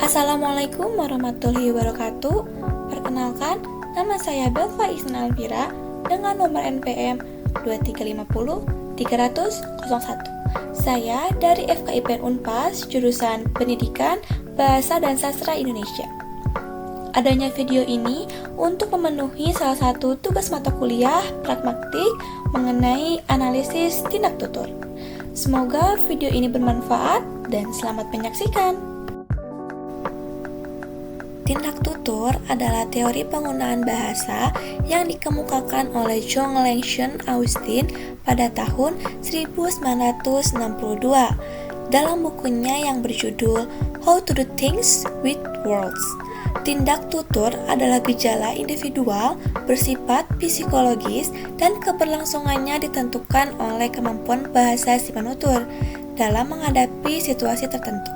Assalamualaikum warahmatullahi wabarakatuh. Perkenalkan, nama saya Belva Isna Alvira dengan nomor NPM 2350-300-01. Saya dari FKIPN Unpas, jurusan Pendidikan, Bahasa dan Sastra Indonesia. Adanya video ini untuk memenuhi salah satu tugas mata kuliah pragmatik mengenai analisis tindak tutur. Semoga video ini bermanfaat dan selamat menyaksikan. Tindak tutur adalah teori penggunaan bahasa yang dikemukakan oleh John Langston Austin pada tahun 1962 dalam bukunya yang berjudul How to Do Things with Words. Tindak tutur adalah gejala individual bersifat psikologis dan keberlangsungannya ditentukan oleh kemampuan bahasa si penutur dalam menghadapi situasi tertentu.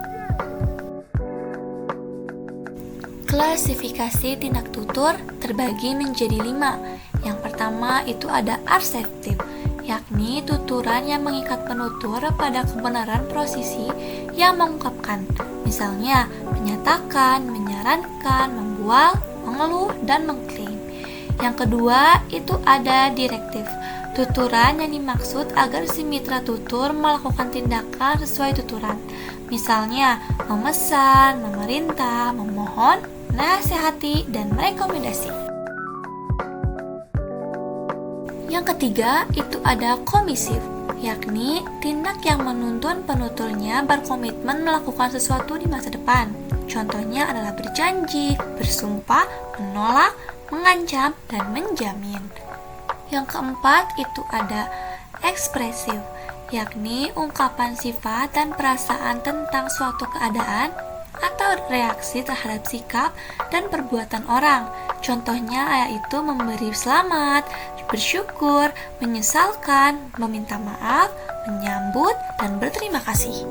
Klasifikasi tindak tutur terbagi menjadi 5. Yang pertama itu ada assertive, yakni tuturan yang mengikat penutur pada kebenaran posisi yang mengungkapkan, misalnya menyatakan, menyarankan, membual, mengeluh, dan mengklaim. Yang kedua itu ada directive, tuturan yang dimaksud agar si mitra tutur melakukan tindakan sesuai tuturan, misalnya memesan, memerintah, memohon, menasihati, dan merekomendasi. Yang ketiga itu ada commissive, yakni tindak yang menuntun penuturnya berkomitmen melakukan sesuatu di masa depan. Contohnya adalah berjanji, bersumpah, menolak, mengancam, dan menjamin. Yang keempat itu ada expressive, yakni ungkapan sifat dan perasaan tentang suatu keadaan atau reaksi terhadap sikap dan perbuatan orang. Contohnya yaitu memberi selamat, bersyukur, menyesalkan, meminta maaf, menyambut, dan berterima kasih.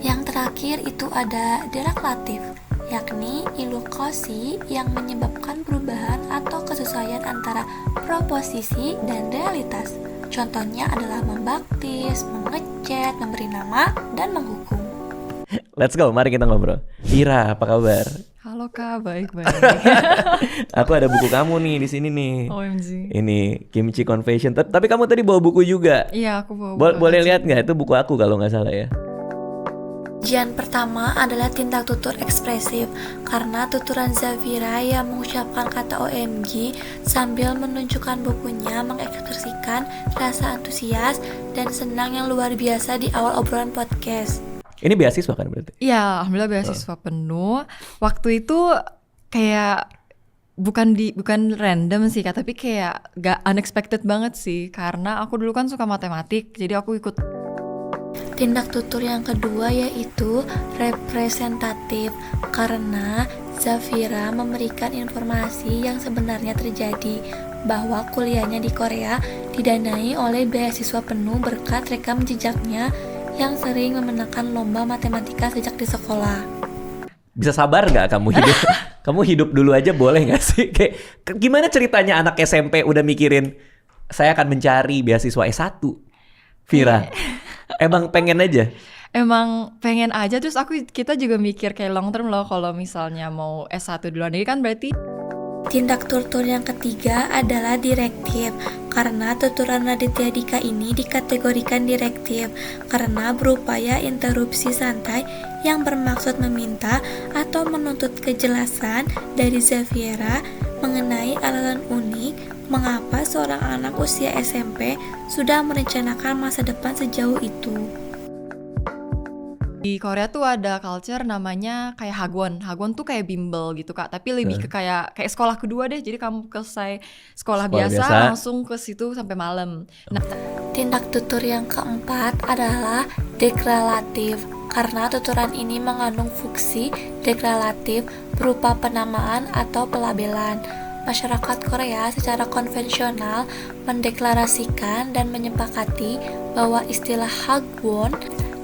Yang terakhir itu ada declarative, yakni ilustrasi yang menyebabkan perubahan atau kesesuaian antara proposisi dan realitas. Contohnya adalah membaptis, mengecat, memberi nama, dan menghukum. Let's go, mari kita ngobrol. Ira, apa kabar? Halo Kak, baik-baik. Aku ada buku kamu nih di sini nih. OMG. Ini Kimchi Confession. Tapi kamu tadi bawa buku juga. Iya, aku bawa buku. Boleh lihat nggak? Itu buku aku kalau nggak salah ya. Ujian pertama adalah tindak tutur ekspresif, karena tuturan Zafira yang mengucapkan kata OMG sambil menunjukkan bukunya mengekspresikan rasa antusias dan senang yang luar biasa di awal obrolan podcast. Ini beasiswa kan berarti? Iya, alhamdulillah beasiswa penuh. Waktu itu kayak bukan random sih Kak, tapi kayak gak unexpected banget sih, karena aku dulu kan suka matematik, jadi aku ikut. Tindak tutur yang kedua yaitu representatif, karena Zafira memberikan informasi yang sebenarnya terjadi, bahwa kuliahnya di Korea didanai oleh beasiswa penuh berkat rekam jejaknya yang sering memenangkan lomba matematika sejak di sekolah. Bisa sabar nggak kamu hidup? Kamu hidup dulu aja boleh nggak sih? Kayak gimana ceritanya anak SMP udah mikirin saya akan mencari beasiswa S1? Vira, emang pengen aja? Emang pengen aja, terus kita juga mikir kayak long term loh kalau misalnya mau S1 duluan. Ini kan berarti tindak tutur yang ketiga adalah direktif, karena tuturan Raditya Dika ini dikategorikan direktif karena berupaya interupsi santai yang bermaksud meminta atau menuntut kejelasan dari Zafira mengenai alasan unik mengapa seorang anak usia SMP sudah merencanakan masa depan sejauh itu. di Korea tuh ada culture namanya kayak hagwon. Hagwon tuh kayak bimbel gitu Kak, tapi lebih ke kayak sekolah kedua deh. Jadi kamu selesai sekolah biasa langsung ke situ sampai malam. Nah, tindak tutur yang keempat adalah deklaratif, karena tuturan ini mengandung fungsi deklaratif berupa penamaan atau pelabelan. Masyarakat Korea secara konvensional mendeklarasikan dan menyepakati bahwa istilah hagwon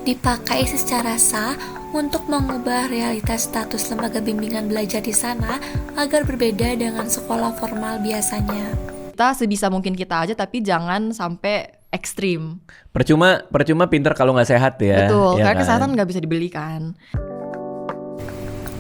dipakai secara sah untuk mengubah realitas status lembaga bimbingan belajar di sana agar berbeda dengan sekolah formal biasanya. kita sebisa mungkin kita aja, tapi jangan sampai ekstrim. Percuma pinter kalau nggak sehat ya. Betul, ya karena kan? kesehatan nggak bisa dibeli kan.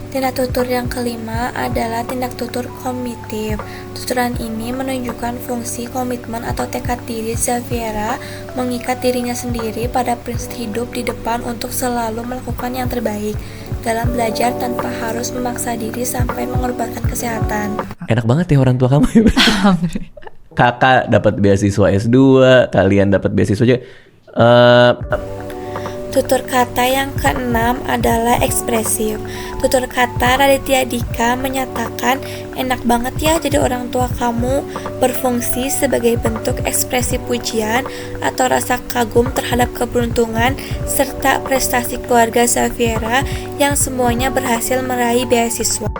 Tindak tutur yang kelima adalah tindak tutur komitif. Tuturan ini menunjukkan fungsi komitmen atau tekad diri Xaviera mengikat dirinya sendiri pada prinsip hidup di depan untuk selalu melakukan yang terbaik dalam belajar tanpa harus memaksa diri sampai mengorbankan kesehatan. Enak banget ya orang tua kamu. Kakak dapat beasiswa S2, kalian dapat beasiswa aja. Tutur kata yang keenam adalah ekspresif. Tutur kata Raditya Dika menyatakan, enak banget ya jadi orang tua kamu, berfungsi sebagai bentuk ekspresi pujian atau rasa kagum terhadap keberuntungan serta prestasi keluarga Xaviera yang semuanya berhasil meraih beasiswa.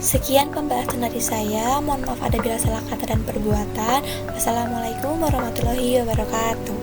Sekian pembahasan dari saya, mohon maaf ada bila salah kata dan perbuatan. Wassalamualaikum warahmatullahi wabarakatuh.